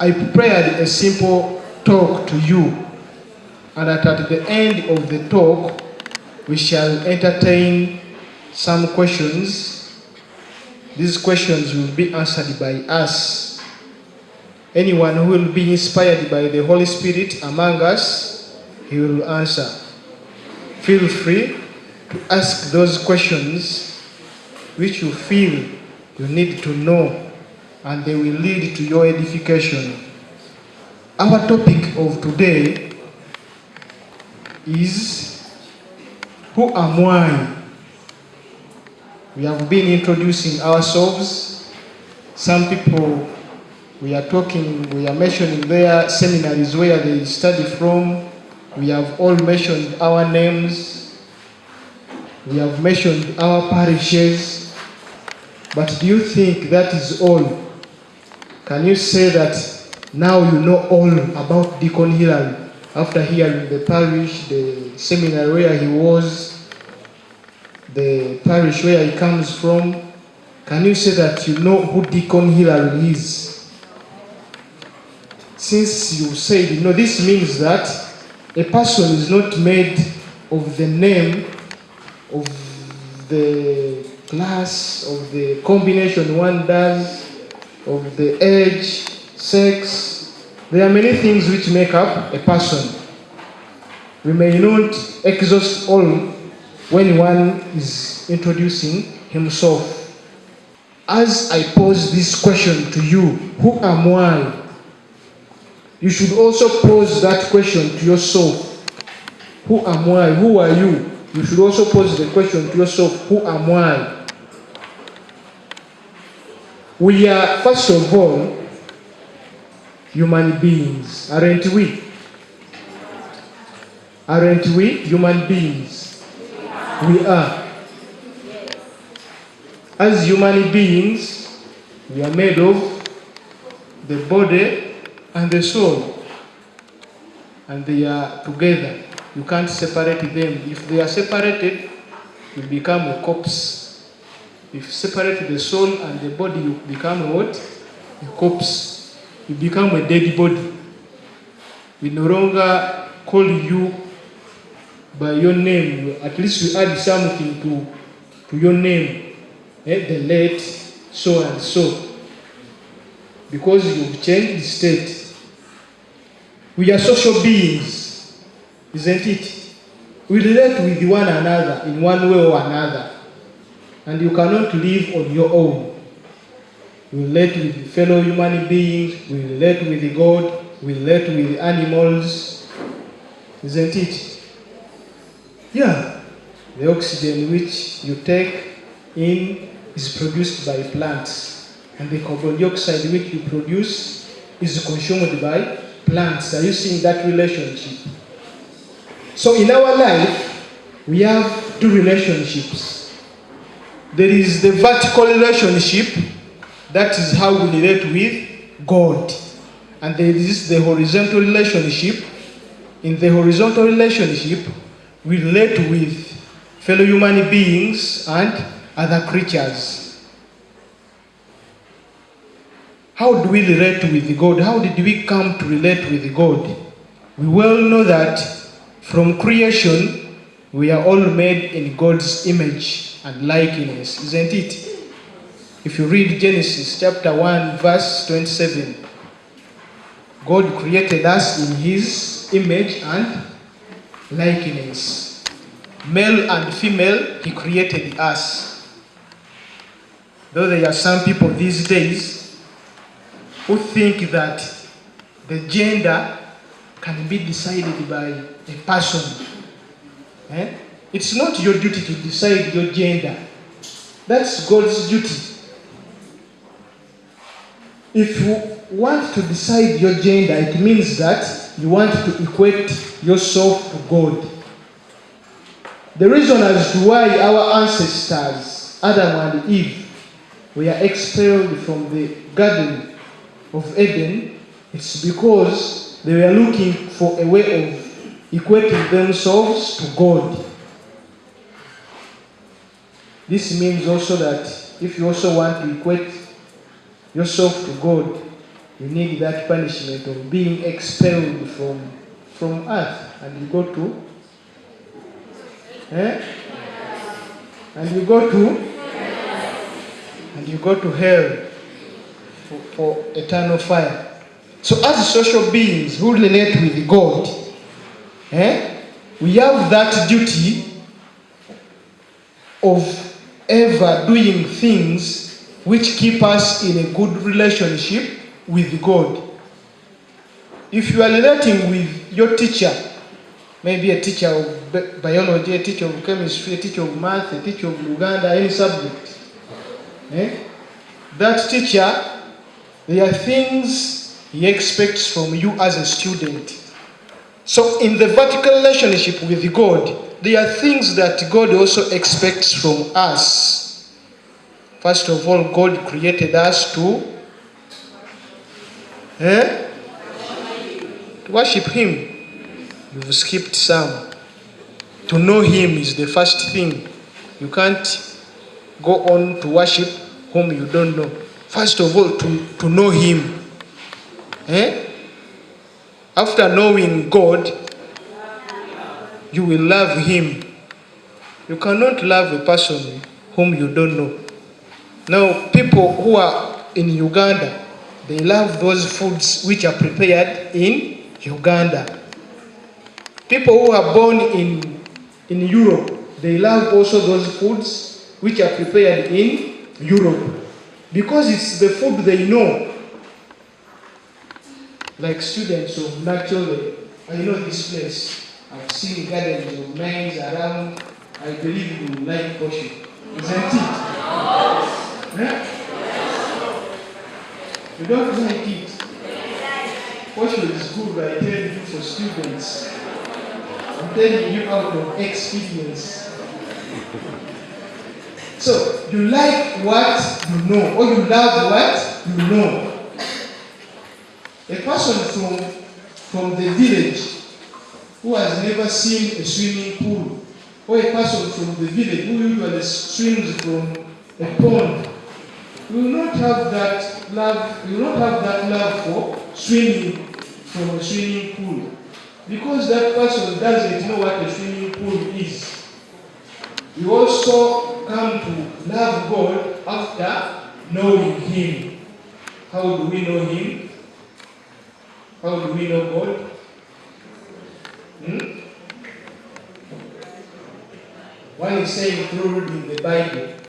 I prepared a simple talk to you, and at the end of the talk, we shall entertain some questions. These questions will be answered by us. Anyone who will be inspired by the Holy Spirit among us, he will answer. Feel free to ask those questions which you feel you need to know, and they will lead to your edification. Our topic of today is, who am I? We have been introducing ourselves. Some people, we are mentioning their seminaries where they study from. We have all mentioned our names. We have mentioned our parishes. But do you think that is all? Can you say that now you know all about Deacon Hilary after hearing the parish, the seminary where he was, the parish where he comes from? Can you say that you know who Deacon Hilary is? Since you said, this means that a person is not made of the name, of the class, of the combination one does, of the age, sex. There are many things which make up a person. We may not exhaust all when one is introducing himself. As I pose this question to you, who am I? You should also pose that question to yourself. Who am I? Who are you? You should also pose the question to yourself, who am I? We are, first of all, human beings, aren't we? Aren't we human beings? We are. As human beings, we are made of the body and the soul, and they are together. You can't separate them. If they are separated, you become a corpse. If you separate the soul and the body, you become what? A corpse. You become a dead body. We no longer call you by your name. At least we add something to your name. The late so and so. Because you've changed the state. We are social beings, isn't it? We relate with one another in one way or another. And you cannot live on your own. We relate with fellow human beings, we relate with God, we relate with animals, isn't it? Yeah. The oxygen which you take in is produced by plants, and the carbon dioxide which you produce is consumed by plants. Are you seeing that relationship? So in our life, we have two relationships. There is the vertical relationship, that is how we relate with God. And there is the horizontal relationship. In the horizontal relationship, we relate with fellow human beings and other creatures. How do we relate with God? How did we come to relate with God? We well know that from creation, we are all made in God's image and likeness, isn't it? If you read Genesis chapter 1, verse 27, God created us in His image and likeness. Male and female, He created us. Though there are some people these days who think that the gender can be decided by a person. It's not your duty to decide your gender. That's God's duty. If you want to decide your gender, it means that you want to equate yourself to God. The reason as to why our ancestors, Adam and Eve, were expelled from the Garden of Eden, it's because they were looking for a way of equating themselves to God. This means also that if you also want to equate yourself to God, you need that punishment of being expelled from earth, and you go to and you go to hell for eternal fire. So as social beings who relate with God, we have that duty of ever doing things which keep us in a good relationship with God. If you are relating with your teacher, maybe a teacher of biology, a teacher of chemistry, a teacher of math, a teacher of Luganda, any subject, that teacher, there are things he expects from you as a student. So in the vertical relationship with God, there are things that God also expects from us. First of all, God created us to worship Him. You've skipped some. To know Him is the first thing. You can't go on to worship whom you don't know. First of all, to know Him. After knowing God, you will love Him. You cannot love a person whom you don't know. Now, people who are in Uganda, they love those foods which are prepared in Uganda. People who are born in Europe, they love also those foods which are prepared in Europe. Because it's the food they know. Like students of natural, I know this place. I've seen gardens of maize around. I believe you will like worship. Isn't it? You don't like it? Worship is good, I tell you, for students. I'm telling you out of experience. So, you like what you know, or you love what you know. A person from the village who has never seen a swimming pool, or a person from the village who usually swims from a pond, will not have that love for swimming from a swimming pool, because that person doesn't know what a swimming pool is. We also come to love God after knowing Him. How do we know Him? How do we know God? One is saying through reading the Bible.